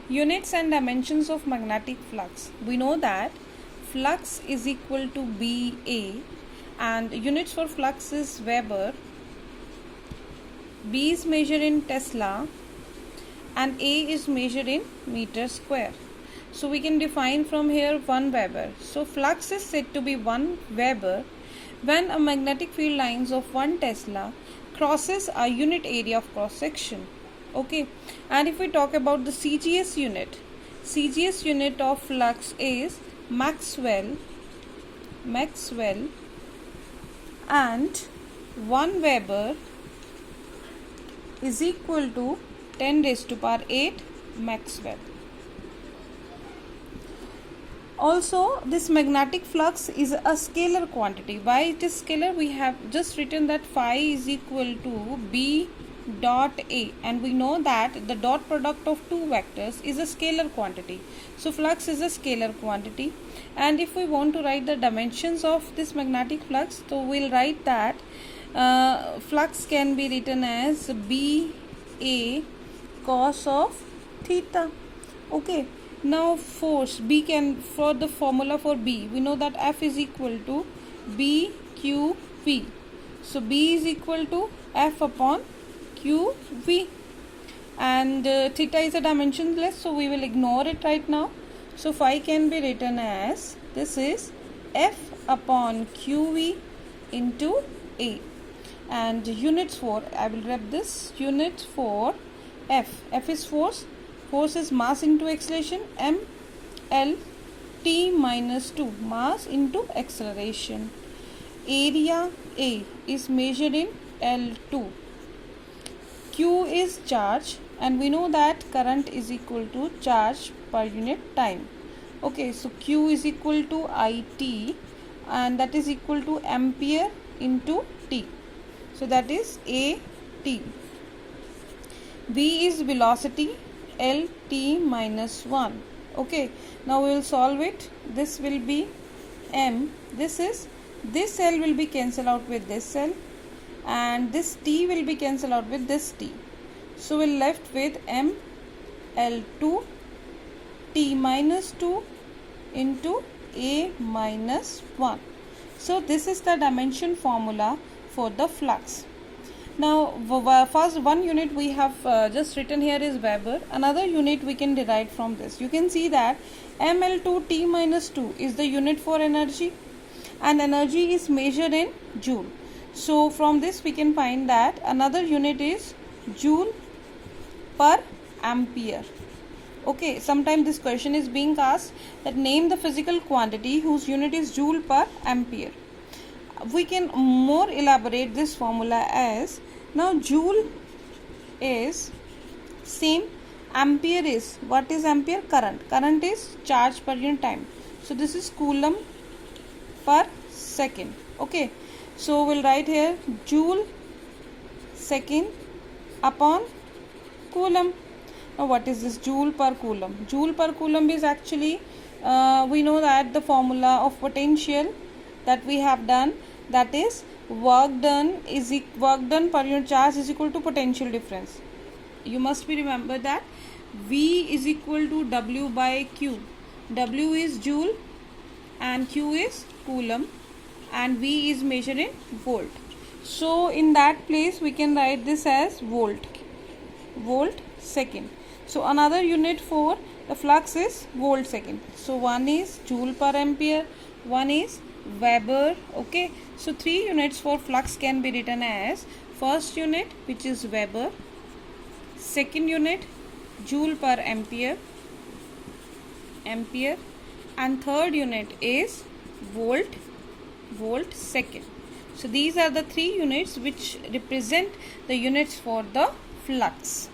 Units and dimensions of magnetic flux. We know that flux is equal to BA, and units for flux is Weber. B is measured in Tesla and A is measured in meter square. So we can define from here 1 Weber. So flux is said to be 1 Weber when a magnetic field lines of 1 Tesla crosses a unit area of cross section. Okay, and if we talk about the CGS unit of flux is Maxwell, and 1 Weber is equal to 10 raised to power 8 Maxwell. Also, this magnetic flux is a scalar quantity. Why it is scalar? We have just written that phi is equal to B dot A, and we know that the dot product of two vectors is a scalar quantity. So flux is a scalar quantity, and if we want to write the dimensions of this magnetic flux, so we'll write that flux can be written as B A cos of theta. Okay, now force B can, for the formula for B, we know that F is equal to B Q V. So B is equal to F upon Q V, and theta is a dimensionless, so we will ignore it right now. So phi can be written as, this is F upon QV into A, and units for, I will wrap this, units for F is force is mass into acceleration, m L T minus 2, mass into acceleration. Area A is measured in L2. Q is charge, and we know that current is equal to charge per unit time. Okay, so Q is equal to IT, and that is equal to ampere into T. So that is AT. V is velocity, LT minus 1. Okay, now we will solve it. This will be M. This cell will be cancelled out with this cell, and this T will be cancelled out with this T. So we're left with M L2 T minus 2 into A minus 1. So this is the dimension formula for the flux. Now first one unit we have just written here is Weber. Another unit we can derive from this. You can see that mL2 T minus 2 is the unit for energy, and energy is measured in joule. So from this we can find that another unit is joule per ampere. Okay, sometimes this question is being asked that name the physical quantity whose unit is joule per ampere. We can more elaborate this formula as, now joule is same, ampere is, what is ampere? Current is charge per unit time. So this is coulomb per second. Okay, so we'll write here joule second upon coulomb. Now what is this joule per coulomb? Joule per coulomb is actually we know that the formula of potential that we have done, that is work done per unit charge is equal to potential difference. You must be remember that V is equal to W by Q. W is joule and Q is coulomb, and V is measured in volt. So in that place we can write this as volt second. So another unit for the flux is volt second. So one is joule per ampere, one is Weber. Okay, so 3 units for flux can be written as, first unit which is Weber, second unit joule per ampere, and third unit is volt second. So these are the 3 units which represent the units for the flux.